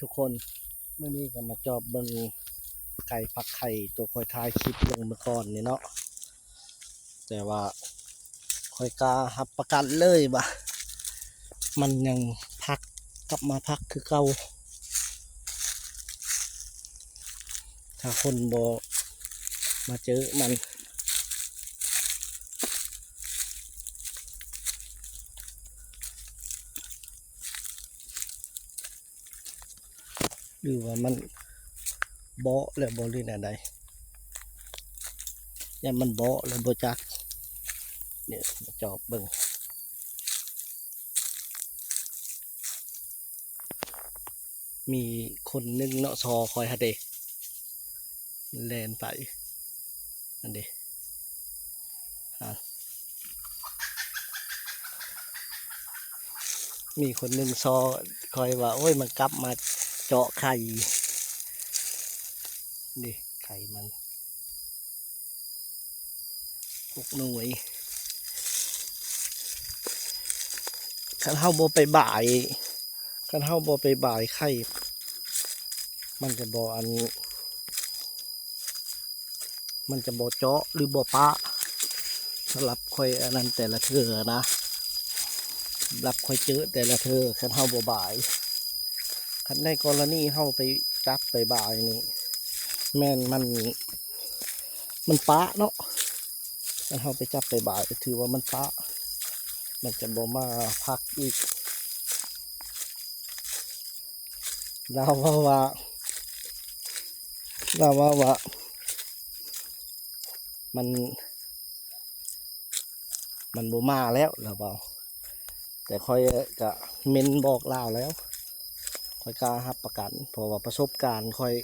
ทุกคนเมื่อนี้ก็มาจอบเบิ่งไก่ฟักไข่ตัวคอยท้ายคลิปลงเมื่อก่อนนี่เนาะแต่ว่าคอยกล้ารับประกันเลยว่ามันยังพักกลับมาพักคือเก่าถ้าคนบ่มาเจอมันหรือว่ามันเบาะแล้วบ่เล่นอะไรอย่ามันเบาะแล้วบ่จักเนี่ยมาจอบเบิ่งมีคนนึงเนาะซอคอยหาเดแล่นไปอันเดมีคนหนึ่งซอคอยว่าโอ้ยมันกลับมาเจาะไข่นี่ไข่มัน6 หน่วยคันเฮาบ่ไปบ่ายคันเฮาบ่ไปบ่ายไข่มันจะบ่มันจะบ่เจาะหรือบ่ปะสำหรับคอยอันนั้นแต่ละเทื่อนะรับคอยเจอแต่ละเทื่อคันเฮาบ่บ่ายคันในกรณีเฮาไปจับไปบ่ายนี่แม่นมันปะเนาะคันเฮาไปจับไปบ่ายถือว่ามันปะมันจะบ่มาพักอีกเราว่ามันบ่มาแล้วเราเบาแต่ค่อยจะเม้นบอกเล่าแล้วค่อยกล้ารับประกันเพราะว่าประสบการณ์ค่อย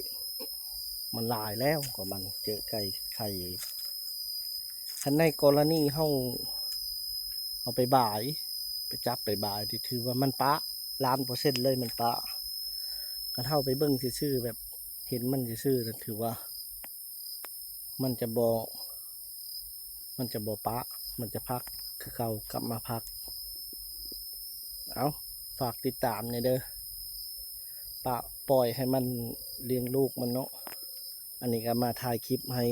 มันหลายแล้วกว่ามันเจอไก่ไข่ท่านในกรณีเฮาเอาไปบ่ายไปจับไปบ่ายที่ถือว่ามันปะ1,000,000%เลยมันปะกันเฮาไปเบิ่งซื่อๆแบบเห็นมันซื่อๆนั่นถือว่ามันจะบ่ปะมันจะพักคือเก่ากลับมาพักเอาฝากติดตามในเด้อปล่อยให้มันเลี้ยงลูกมันเนาะอันนี้ก็มาถ่ายคลิปให้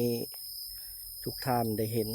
ทุกท่านได้เห็น